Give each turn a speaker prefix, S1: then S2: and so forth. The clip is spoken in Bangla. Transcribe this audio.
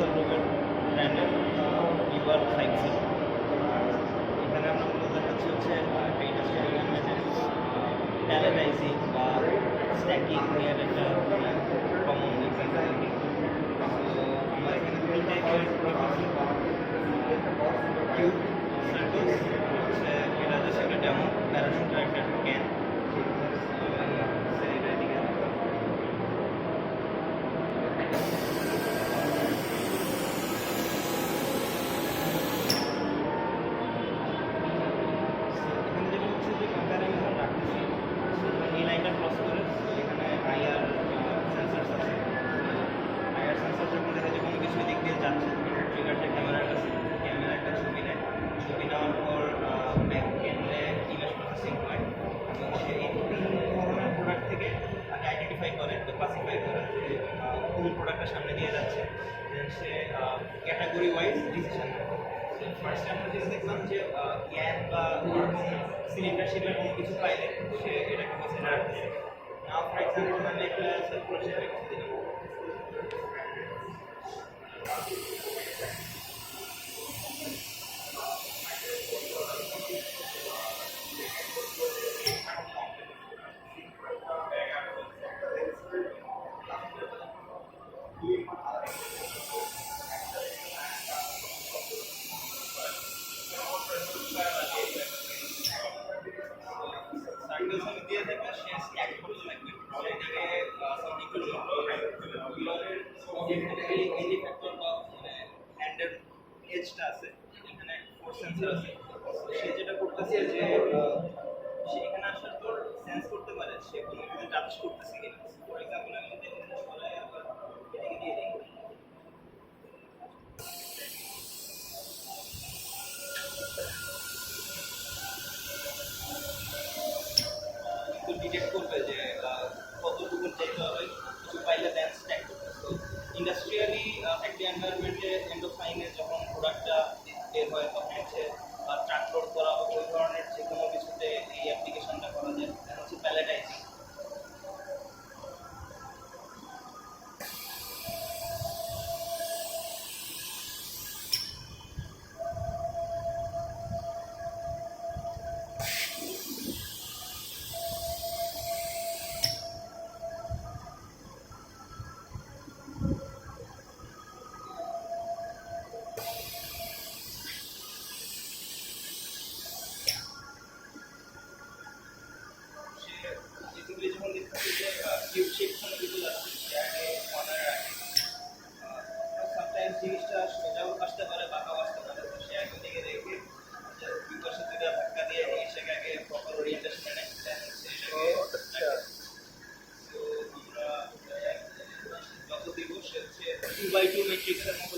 S1: রোগের ব্র্যান্ডের UR3e। এখানে আমরা মূলত দেখাচ্ছি হচ্ছে ইন্ডাস্ট্রিয়াল মেকানিক্স, প্যালেটাইজিং বা স্ট্যাকিং এর একটা কমন এক্সাম্পল। তো আমরা এখানে দুই টাইপের কিউব সার্কেল হচ্ছে, এটা জাস্ট একটা ডেমো প্যারাশুটের একটা ক্যান। এই লাইনটা ক্রস করে এখানে আইআর সেন্সর আছে। আইআর সেন্সর যখন দেখা যায় কোনো কিছু দিক দিয়ে যাচ্ছে, ট্রিগারটা ক্যামেরার কাছে, ক্যামেরা একটা ছবি নেয়, ছবি নেওয়ার পর ব্যাক এন্ডে ইমেজ প্রসেসিং হয় এবং সে এই তিন ধরনের প্রোডাক্ট থেকে আগে আইডেন্টিফাই করে, ক্লাসিফাই করে যে কোন প্রোডাক্টটা সামনে দিয়ে যাচ্ছে, দেন সে ক্যাটাগরি ওয়াইজ ডিসিশন নেয়। ফার্স্ট আমরা যেটা দেখলাম যে গ্যাস বা সিলিন্ডার শিপের কোনো কিছু পাইলে সে এটাকে পিছনে রাখতে চায়। নাও ফর এক্সাম্পল আমি একটা সার্কুলার শেপে কিছু দিলাম। সার্কেলস আমি দিয়ে দেবো, সে স্ট্যাক করতে লাগবে সেদিকে এই ফ্যাক্টর বা মানে হ্যান্ডের এজটা আছে, এখানে ফোর্স সেন্সর আছে। সে যেটা করতেছে যে সে এখানে আসার পর সেন্স করতে পারে সে কোনো কিছু টাচ করতেছে কিনা। ফর এক্সাম্পল আমি যদি এখানে সরাই আবার এদিকে দিয়ে দিই, ডিটেক্ট করবে যে কতটুকু যেতে হবে, কিছু পাইলে দেন স্ট্যাক করবে। তো ইন্ডাস্ট্রিয়ালি ফ্যাক্টরি এনভায়রনমেন্টে এন্ড অফ লাইনে যখন প্রোডাক্টটা বের হয় তখন হচ্ছে ট্রাক লোড করা বা ওই ধরনের যে কোনো কিছুতে এই অ্যাপ্লিকেশনটা করা যায়। দেন হচ্ছে প্যালেটাইজিং। যখন দেখতেছি যে কিউব শেপ কোনো কিছু যাচ্ছে সে আগে কর্নারে রাখে। সামটাইমস জিনিসটা সোজাও আসতে পারে, বাঁকাও আসতে পারে, তো সে আগে দিকে রেখে দুই পাশে দুইটা ধাক্কা দিয়ে সেটাকে আগে প্রপার ওরিয়েন্টেশনে নেয়, দেন সেটাকে তো আমরা যত দিব সে হচ্ছে 2x2 ম্যাট্রিক্সের মতো